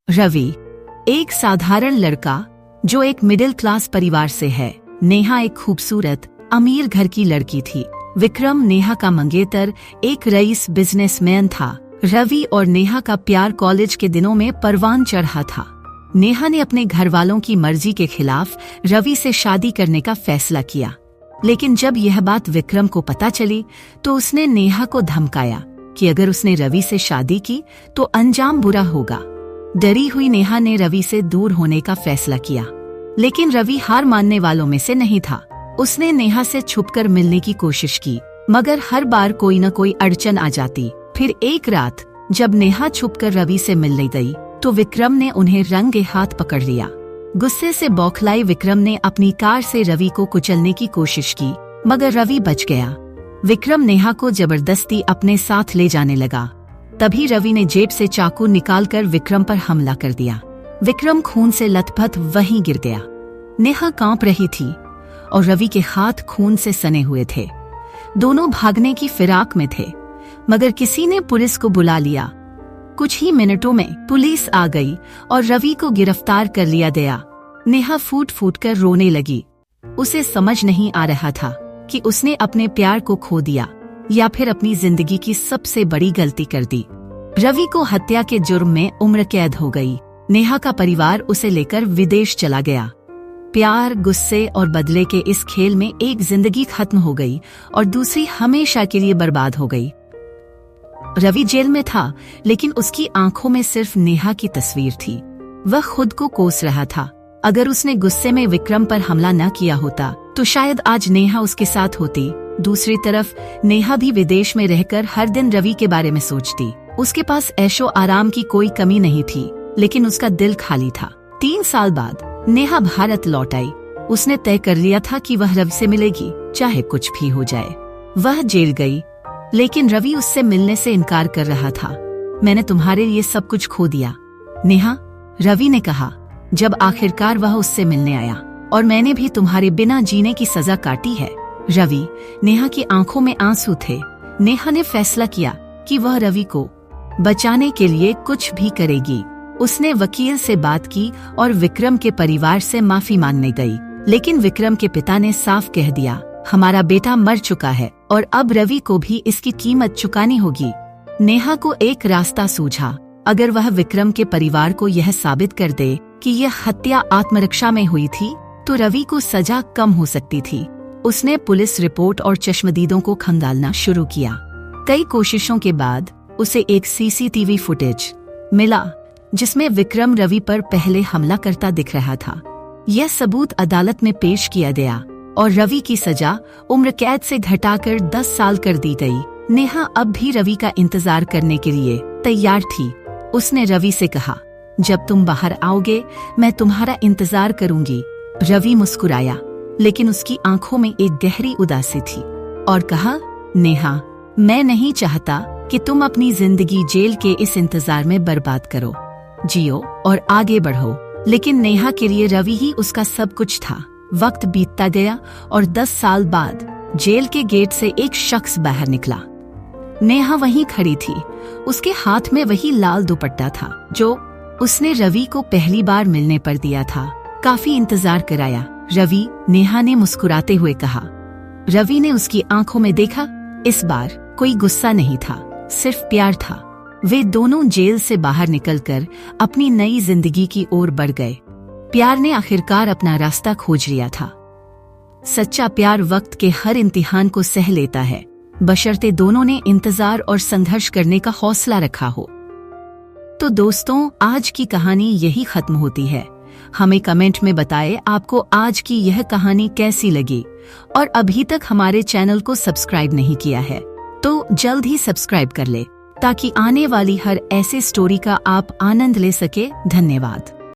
रवि एक साधारण लड़का जो एक मिडिल क्लास परिवार से है। नेहा एक खूबसूरत अमीर घर की लड़की थी। विक्रम नेहा का मंगेतर एक रईस बिजनेसमैन था। रवि और नेहा का प्यार कॉलेज के दिनों में परवान चढ़ा था। नेहा ने अपने घर वालों की मर्जी के खिलाफ रवि से शादी करने का फैसला किया, लेकिन जब यह बात विक्रम को पता चली तो उसने नेहा को धमकाया कि अगर उसने रवि से शादी की तो अंजाम बुरा होगा। डरी हुई नेहा ने रवि से दूर होने का फैसला किया, लेकिन रवि हार मानने वालों में से नहीं था। उसने नेहा से छुपकर मिलने की कोशिश की, मगर हर बार कोई न कोई अड़चन आ जाती। फिर एक रात जब नेहा छुपकर रवि से मिलने गई तो विक्रम ने उन्हें रंगे हाथ पकड़ लिया। गुस्से से बौखलाई विक्रम ने अपनी कार से रवि को कुचलने की कोशिश की, मगर रवि बच गया। विक्रम नेहा को जबरदस्ती अपने साथ ले जाने लगा। तभी रवि ने जेब से चाकू निकालकर विक्रम पर हमला कर दिया। विक्रम खून से लथपथ वहीं गिर गया। नेहा कांप रही थी और रवि के हाथ खून से सने हुए थे। दोनों भागने की फिराक में थे, मगर किसी ने पुलिस को बुला लिया। कुछ ही मिनटों में पुलिस आ गई और रवि को गिरफ्तार कर लिया गया। नेहा फूट फूट कर रोने लगी। उसे समझ नहीं आ रहा था कि उसने अपने प्यार को खो दिया या फिर अपनी जिंदगी की सबसे बड़ी गलती कर दी। रवि को हत्या के जुर्म में उम्र कैद हो गई। नेहा का परिवार उसे लेकर विदेश चला गया। प्यार, गुस्से और बदले के इस खेल में एक जिंदगी खत्म हो गई और दूसरी हमेशा के लिए बर्बाद हो गई। रवि जेल में था, लेकिन उसकी आंखों में सिर्फ नेहा की तस्वीर थी। वह खुद को कोस रहा था। अगर उसने गुस्से में विक्रम पर हमला न किया होता तो शायद आज नेहा उसके साथ होती। दूसरी तरफ नेहा भी विदेश में रहकर हर दिन रवि के बारे में सोचती। उसके पास ऐशो आराम की कोई कमी नहीं थी, लेकिन उसका दिल खाली था। 3 साल बाद नेहा भारत लौट आई। उसने तय कर लिया था कि वह रवि से मिलेगी, चाहे कुछ भी हो जाए। वह जेल गई, लेकिन रवि उससे मिलने से इनकार कर रहा था। मैंने तुम्हारे लिए सब कुछ खो दिया, नेहा, रवि ने कहा जब आखिरकार वह उससे मिलने आया। और मैंने भी तुम्हारे बिना जीने की सजा काटी है। रवि, नेहा की आंखों में आंसू थे। नेहा ने फैसला किया कि वह रवि को बचाने के लिए कुछ भी करेगी। उसने वकील से बात की और विक्रम के परिवार से माफी मांगने गई, लेकिन विक्रम के पिता ने साफ कह दिया, हमारा बेटा मर चुका है और अब रवि को भी इसकी कीमत चुकानी होगी। नेहा को एक रास्ता सूझा। अगर वह विक्रम के परिवार को यह साबित कर दे कि यह हत्या आत्मरक्षा में हुई थी तो रवि को सजा कम हो सकती थी। उसने पुलिस रिपोर्ट और चश्मदीदों को खंगालना शुरू किया। कई कोशिशों के बाद उसे एक सीसीटीवी फुटेज मिला जिसमें विक्रम रवि पर पहले हमला करता दिख रहा था। यह सबूत अदालत में पेश किया गया और रवि की सजा उम्र कैद से घटाकर 10 साल कर दी गई। नेहा अब भी रवि का इंतजार करने के लिए तैयार थी। उसने रवि से कहा, जब तुम बाहर आओगे मैं तुम्हारा इंतजार करूंगी। रवि मुस्कुराया, लेकिन उसकी आंखों में एक गहरी उदासी थी और कहा, नेहा, मैं नहीं चाहता कि तुम अपनी जिंदगी जेल के इस इंतजार में बर्बाद करो। जियो और आगे बढ़ो। लेकिन नेहा के लिए रवि ही उसका सब कुछ था। वक्त बीतता गया और 10 साल बाद जेल के गेट से एक शख्स बाहर निकला। नेहा वहीं खड़ी थी। उसके हाथ में वही लाल दुपट्टा था जो उसने रवि को पहली बार मिलने पर दिया था। काफी इंतजार कराया, रवि, नेहा ने मुस्कुराते हुए कहा। रवि ने उसकी आंखों में देखा। इस बार कोई गुस्सा नहीं था, सिर्फ प्यार था। वे दोनों जेल से बाहर निकलकर अपनी नई जिंदगी की ओर बढ़ गए। प्यार ने आखिरकार अपना रास्ता खोज लिया था। सच्चा प्यार वक्त के हर इम्तिहान को सह लेता है, बशर्ते दोनों ने इंतजार और संघर्ष करने का हौसला रखा हो। तो दोस्तों, आज की कहानी यही खत्म होती है। हमें कमेंट में बताएं आपको आज की यह कहानी कैसी लगी, और अभी तक हमारे चैनल को सब्सक्राइब नहीं किया है तो जल्द ही सब्सक्राइब कर ले, ताकि आने वाली हर ऐसे स्टोरी का आप आनंद ले सके। धन्यवाद।